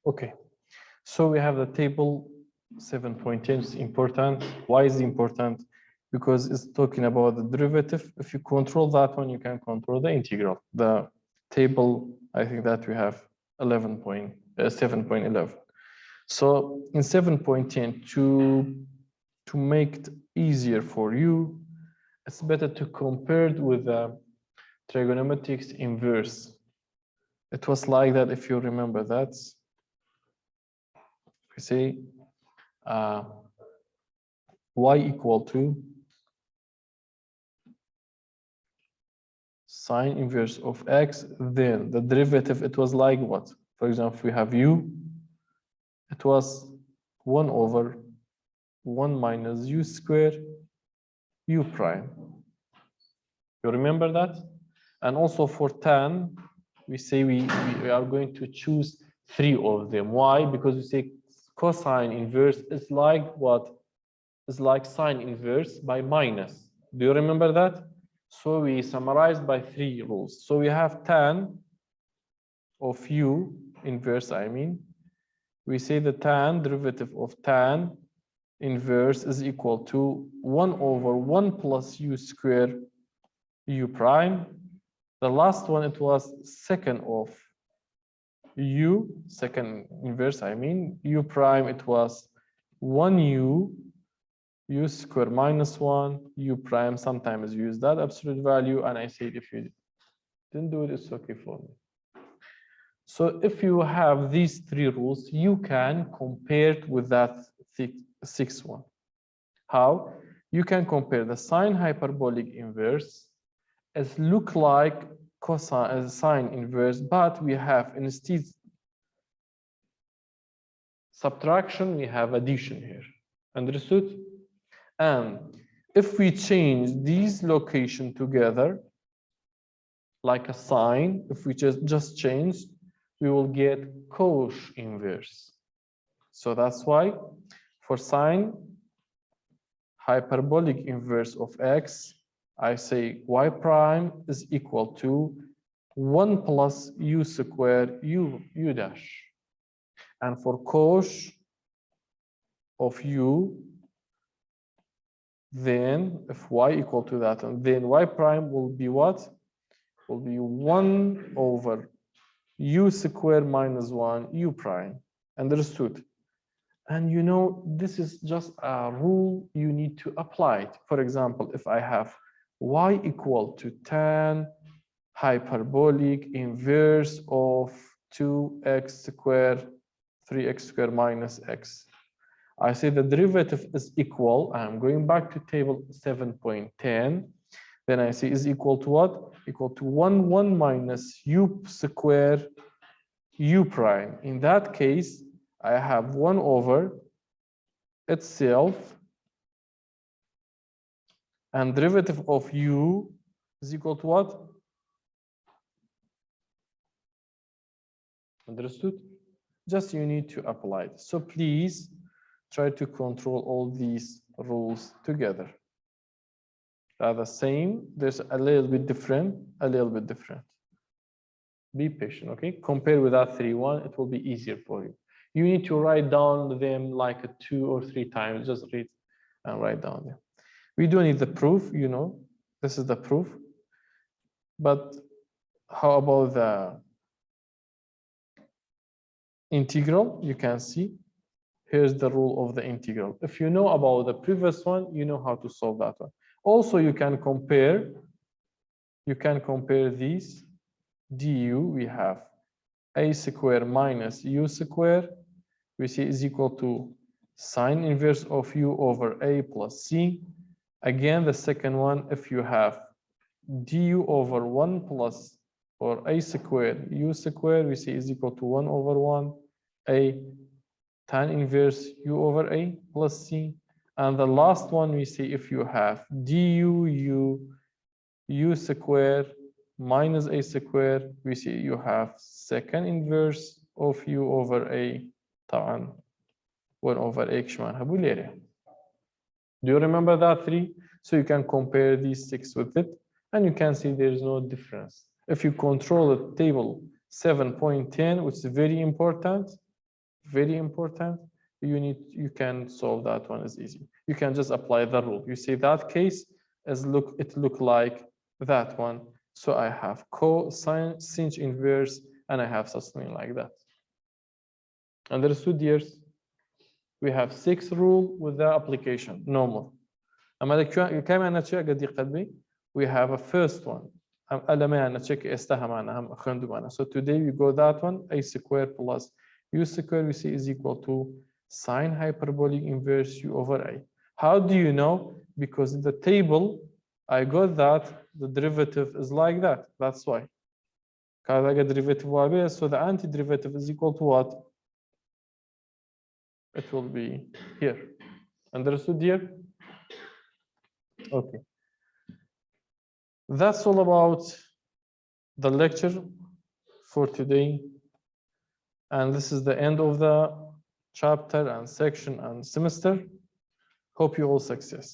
Okay, so we have the table 7.10 is important. Why is it important? Because it's talking about the derivative. If you control that one, you can control the integral. The table, I think that we have 7.11. So in 7.10, to make it easier for you, it's better to compare it with the trigonometrics inverse. It was like that, if you remember that. We say y equal to sine inverse of x, then the derivative, it was like what? For example, if we have u, it was 1 over 1 minus u square u prime. You remember that? And also for tan, we say we are going to choose 3 of them. Why? Because we say cosine inverse is like what? Is like sine inverse by minus. Do you remember that? So we summarized by 3 rules. So we have tan of u inverse, I mean. We say the tan derivative of tan inverse is equal to 1 over 1 plus u square u prime. The last one, it was second of u, second inverse, I mean, u prime, it was 1u, u square minus 1, u prime, sometimes use that absolute value, and I said if you didn't do it, it's okay for me. So if you have these 3 rules, you can compare it with that 6th one. How? You can compare the sine hyperbolic inverse as look like cosine as sine inverse, but we have instead subtraction, we have addition here. Understood? And if we change these location together like a sine, if we just change, we will get cos inverse. So that's why for sine hyperbolic inverse of x, I say y prime is equal to 1 plus u square u dash. And for cos of u, then if y equal to that, and then y prime will be what? Will be 1 over u square minus 1 u prime. Understood? And you know, this is just a rule you need to apply it. For example, if I have y equal to tan hyperbolic inverse of 2x squared 3x squared minus x, I say the derivative is equal. I'm going back to table 7.10. Then I say is equal to what? Equal to 1 minus u squared u prime. In that case, I have 1 over itself, and derivative of u is equal to what? Understood? Just you need to apply it. So please try to control all these rules together. They're the same. There's a little bit different, a little bit different. Be patient, okay? Compare with that 3-1, it will be easier for you. You need to write down them like 2 or 3 times. Just read and write down them. We don't need the proof, you know. This is the proof. But how about the integral? You can see. Here's the rule of the integral. If you know about the previous one, you know how to solve that one. Also, you can compare these. du, we have a square minus u square, we see is equal to sine inverse of u over a plus c. Again, the second one, if you have du over 1 plus or a squared u squared, we see is equal to 1 over 1 a tan inverse u over a plus c. And the last one, we see if you have du u squared minus a squared, we see you have second inverse of u over a طبعا 1 over a كشمالها بوليري. Do you remember that 3? So you can compare these 6 with it, and you can see there is no difference. If you control the table 7.10, which is very important, very important. You can solve that one is easy. You can just apply the rule. You see that case as it look like that one. So I have cosine sinh inverse, and I have something like that. Understood, dears? We have 6 rule with the application normal. أما كم أنا check قد قلبي. We have a first one. أنا check استها معنا هم أخندو معنا. So today we go that one. A square plus u square we see is equal to sine hyperbolic inverse u over a. How do you know? Because in the table I got that the derivative is like that. That's why. كذا derivative y, so the antiderivative is equal to what? It will be here. Understood here? Okay. That's all about the lecture for today. And this is the end of the chapter and section and semester. Hope you all success.